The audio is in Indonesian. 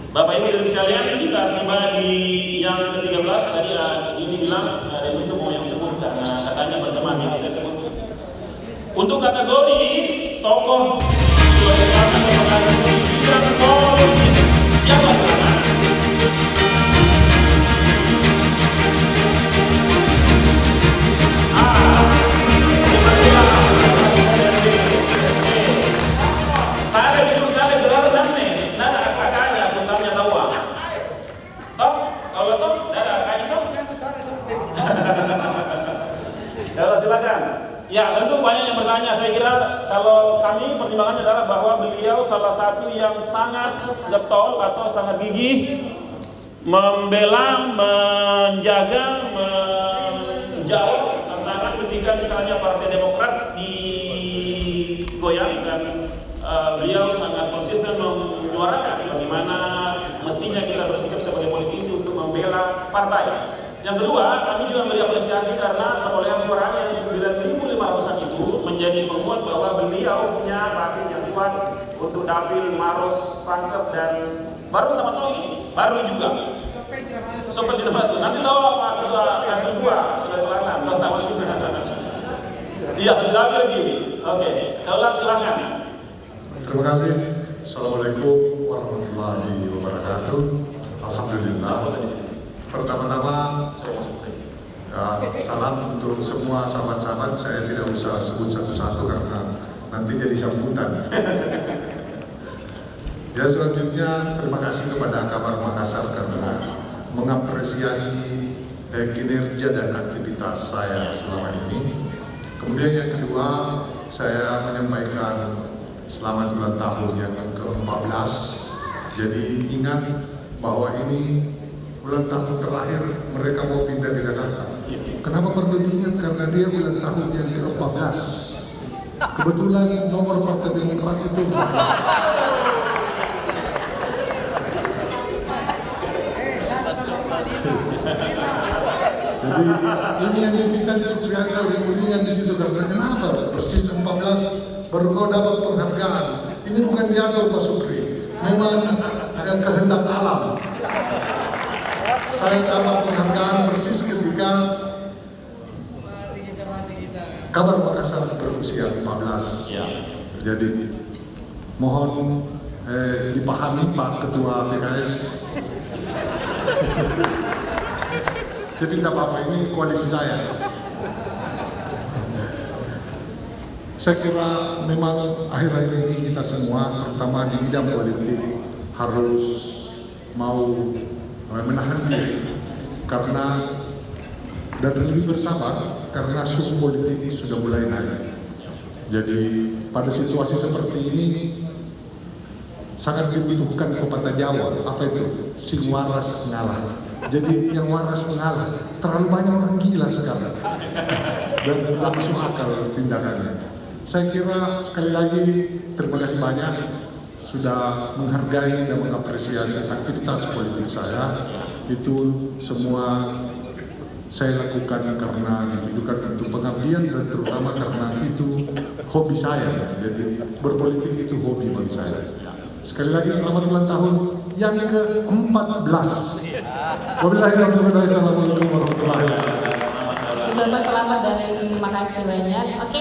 Bapak Ibu dan sekalian, kita tiba di yang ke-13. Tadi ini bilang ada itu mau yang sebut karena katanya berteman, jadi saya sebut. Untuk kategori tokoh Sulawesi Selatan yang mengatakan siapa silakan? Kalau silakan. Ya, tentu banyak yang bertanya. Saya kira kalau kami pertimbangannya adalah bahwa beliau salah satu yang sangat getol atau sangat gigih membela, menjaga, menjawab tantangan ketika misalnya Partai Demokrat digoyang dan beliau sangat konsisten menyuarakan bagaimana mestinya kita bersikap sebagai politisi untuk membela partai. Yang kedua, kami juga memberi apresiasi karena perolehan suaranya yang 9.500-an itu menjadi penguat bahwa beliau punya basis yang kuat untuk dapil, Maros, Pangkep, dan baru teman tahu ini, baru juga sampai tidak masuk. Nanti tahu Pak Ketua Dapil 2 Sulawesi Selatan, tahu juga. Iya, tidak lagi. Oke, kalau silakan. Terima kasih. Assalamualaikum warahmatullahi wabarakatuh. Alhamdulillah. Pertama-tama salam untuk semua sahabat-sahabat. Saya tidak usah sebut satu-satu karena nanti jadi sambutan. Ya, selanjutnya terima kasih kepada Kabar Makassar karena mengapresiasi kinerja dan aktivitas saya selama ini. Kemudian yang kedua, saya menyampaikan selamat ulang tahun yang ke-14. Jadi ingat bahwa ini ulang tahun terakhir mereka mau pindah ke Jakarta. Kenapa perlu diingat? Karena dia ulang tahun yang ke-14. Kebetulan nomor Partai Demokrat itu 14. Jadi ini yang kita diskusikan yang di situ karena kenapa persis 14 baru kau dapat penghargaan. Ini bukan diatur Pak Supri, memang kehendak alam. Saya dapat penghargaan persis ketika Kabar Makassar berusia 15. Ya. Jadi mohon dipahami Pak Ketua PKS. Jadi tidak apa-apa, ini koalisi saya. Saya kira memang akhir-akhir ini kita semua, terutama di bidang politik, harus mau menahan diri karena dan lebih bersabar karena suhu politik ini sudah mulai naik. Jadi pada situasi seperti ini sangat dibutuhkan pepatah Jawa, apa itu? Sing waras ngalah. Jadi yang waras mengalah. Terlalu banyak orang gila sekarang dan tidak masuk akal tindakannya. Saya kira sekali lagi terima kasih banyak sudah menghargai dan mengapresiasi aktivitas politik saya. Itu semua saya lakukan karena ditujukan untuk pengabdian dan terutama karena itu hobi saya. Jadi berpolitik itu hobi bagi saya. Sekali lagi selamat ulang tahun yang ke-14. Wabillahi taufiq wal hidayah. Assalamualaikum warahmatullahi wabarakatuh. Bapak selamat dan terima kasih banyak. Oke.